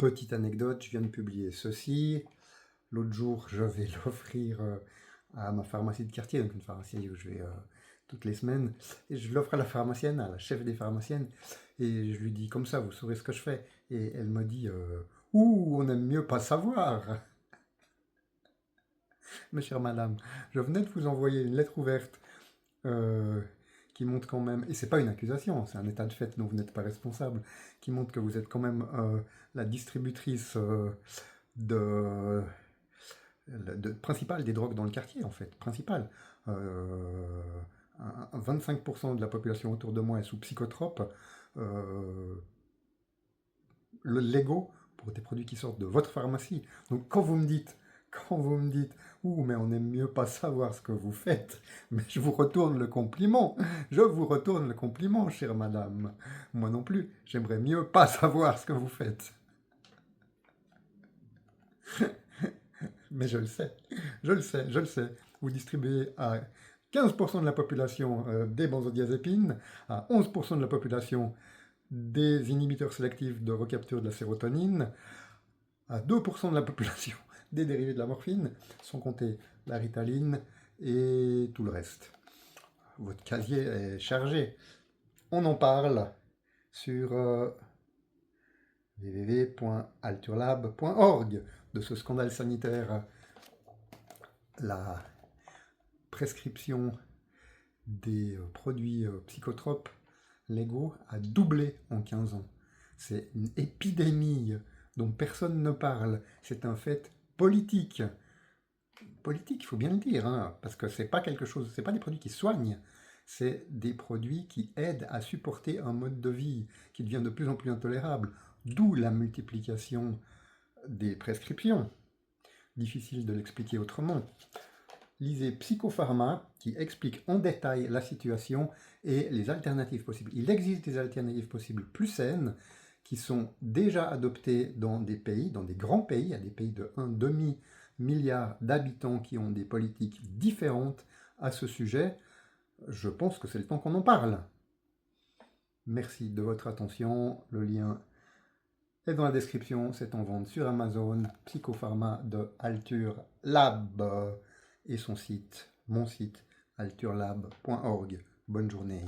Petite anecdote, je viens de publier ceci. L'autre jour, je vais l'offrir à ma pharmacie de quartier, donc une pharmacie où je vais toutes les semaines. Et je l'offre à la pharmacienne, à la chef des pharmaciennes. Et je lui dis comme ça, vous saurez ce que je fais. Et elle me dit, ouh, on aime mieux pas savoir. Mais chère madame, je venais de vous envoyer une lettre ouverte euh, qui montre quand même, et c'est pas une accusation, c'est un état de fait dont vous n'êtes pas responsable, qui montre que vous êtes quand même la distributrice de, principale des drogues dans le quartier, en fait, principale. Euh, 25% de la population autour de moi est sous psychotrope, légaux pour des produits qui sortent de votre pharmacie. Donc quand vous me dites, ouh, mais on aime mieux pas savoir ce que vous faites, mais je vous retourne le compliment. Je vous retourne le compliment, chère madame. Moi non plus, j'aimerais mieux pas savoir ce que vous faites. Mais je le sais, je le sais, je le sais. Vous distribuez à 15% de la population des benzodiazépines, à 11% de la population des inhibiteurs sélectifs de recapture de la sérotonine, à 2% de la population des dérivés de la morphine, sans compter la ritaline et tout le reste. Votre casier est chargé. On en parle sur www.alturlab.org de ce scandale sanitaire. La prescription des produits psychotropes légaux a doublé en 15 ans. C'est une épidémie dont personne ne parle. C'est un fait politique. Politique, il faut bien le dire, hein, parce que c'est pas quelque chose, c'est pas des produits qui soignent, c'est des produits qui aident à supporter un mode de vie qui devient de plus en plus intolérable. D'où la multiplication des prescriptions. Difficile de l'expliquer autrement. Lisez Psychopharma, qui explique en détail la situation et les alternatives possibles. Il existe des alternatives possibles plus saines, qui sont déjà adoptées dans des pays, dans des grands pays, il y a des pays de 1,5 milliard d'habitants qui ont des politiques différentes à ce sujet. Je pense que c'est le temps qu'on en parle. Merci de votre attention. Le lien est dans la description. C'est en vente sur Amazon. Psychopharma de Altur Lab et son site, mon site, alturlab.org. Bonne journée.